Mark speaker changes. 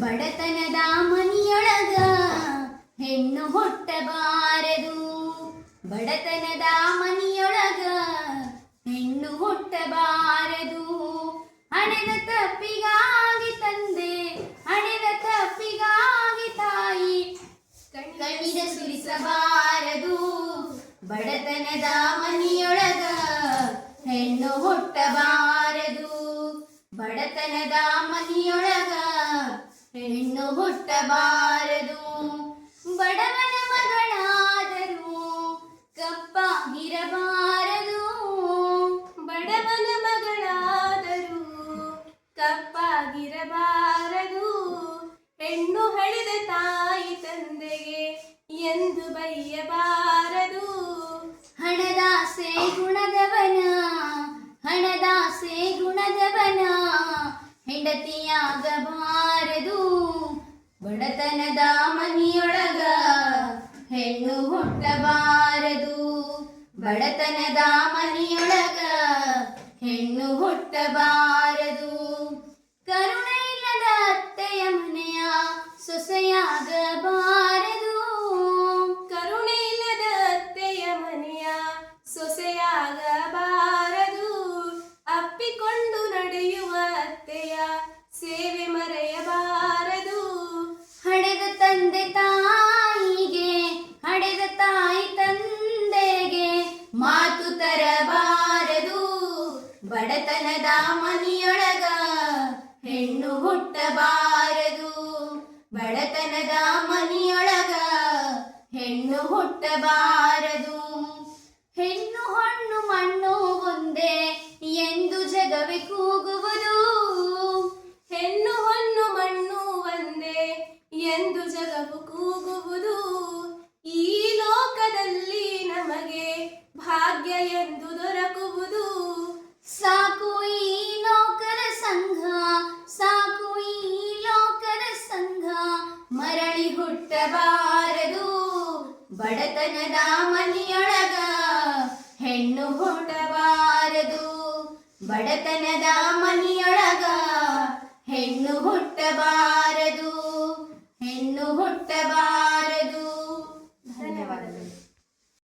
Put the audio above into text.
Speaker 1: ಬಡತನದ ಮನಿಯೊಳಗ ಹೆಣ್ಣು ಹುಟ್ಟಬಾರದು. ಬಡತನದ ಮನಿಯೊಳಗ ಹೆಣ್ಣು ಹುಟ್ಟಬಾರದು. ಹಣದ ತಪ್ಪಿಗಾಗಿ ತಂದೆ, ಹಣದ ತಪ್ಪಿಗಾಗಿ ತಾಯಿ ಕಣ್ಣೀರ ಸುರಿಸಬಾರದು. ಬಡತನದ ಮನಿಯೊಳಗ ಹೆಣ್ಣು ಹುಟ್ಟಬಾರದು. ಬಡತನದ ಮನಿಯೊಳಗ ಹೆಣ್ಣು ಹುಟ್ಟಬಾರದು. ಬಡವನ ಮಗಳಾದರೂ ಕಪ್ಪಾಗಿರಬಾರದು. ಬಡವನ ಮಗಳಾದರೂ ಕಪ್ಪಾಗಿರಬಾರದು. ಹೆಣ್ಣು ಹಳೆದ ತಾಯಿ ತಂದೆಗೆ ಎಂದು ಬೈಯಬಾರದು. ಹಣದಾಸೆ ಗುಣದವನ, ಹಣದಾಸೆ ಗುಣದವನ ಹೆಂಡತಿಯಾಗಬಾರದು. ಬಡತನದ ಮನಿಯೊಳಗ ಹೆಣ್ಣು ಹುಟ್ಟಬಾರದು. ಬಡತನದ ಮನಿಯೊಳಗ ಹೆಣ್ಣು ಹುಟ್ಟಬಾರದು. ಕರುಣೆ ಇಲ್ಲದ ಅತ್ತೆಯ ಮನೆಯ ಸೊಸೆಯಾಗಬಾರದು. ಕರುಣೆ ಇಲ್ಲದ ಅತ್ತೆಯ ಮನೆಯ ಸೊಸೆಯಾಗಬಾರದು. ಅಪ್ಪಿಕೊಂಡು ನಡೆಯುವ ಅತ್ತೆಯ ಸೇವೆ ಮರೆಯಬಾರದು. ಹಡೆದ ತಂದೆ ತಾಯಿಗೆ, ಹಡೆದ ತಾಯಿ ತಂದೆಗೆ ಮಾತು ತರಬಾರದು. ಬಡತನದ ಮನಿಯೊಳಗ ಹೆಣ್ಣು ಹುಟ್ಟಬಾರದು. ಬಡತನದ ಮನಿಯೊಳಗ ಹೆಣ್ಣು ಹುಟ್ಟಬಾರದು. ಹೆಣ್ಣು ಹೊಣ್ಣು ಮಣ್ಣು ಒಂದೇ ಎಂದು ಜಗವೇ ಕೂಗುವುದು. ಹೆಣ್ಣು ಹೊಣ್ಣು ಮಣ್ಣು ಒಂದೇ ಎಂದು ಜಗವು ಕೂಗುವುದು. ಈ ಲೋಕದಲ್ಲಿ ನಮಗೆ ಭಾಗ್ಯ ಎಂದು ದೊರಕುವುದು. ಸಾಕು ಈ ಲೋಕದ ಸಂಘ, ಸಾಕು ಈ ಲೋಕದ ಸಂಘ, ಮರಳಿ ಹುಟ್ಟಬಾರದು. ಬಡತನದ ಮನಿಯೊಳಗ ಹೆಣ್ಣು ಹುಟ್ಟಬಾರದು. ಬಡತನದ ಮನಿಯೊಳಗ ಹೆಣ್ಣು ಹುಟ್ಟಬಾರದು. ಹೆಣ್ಣು ಹುಟ್ಟಬಾರದು.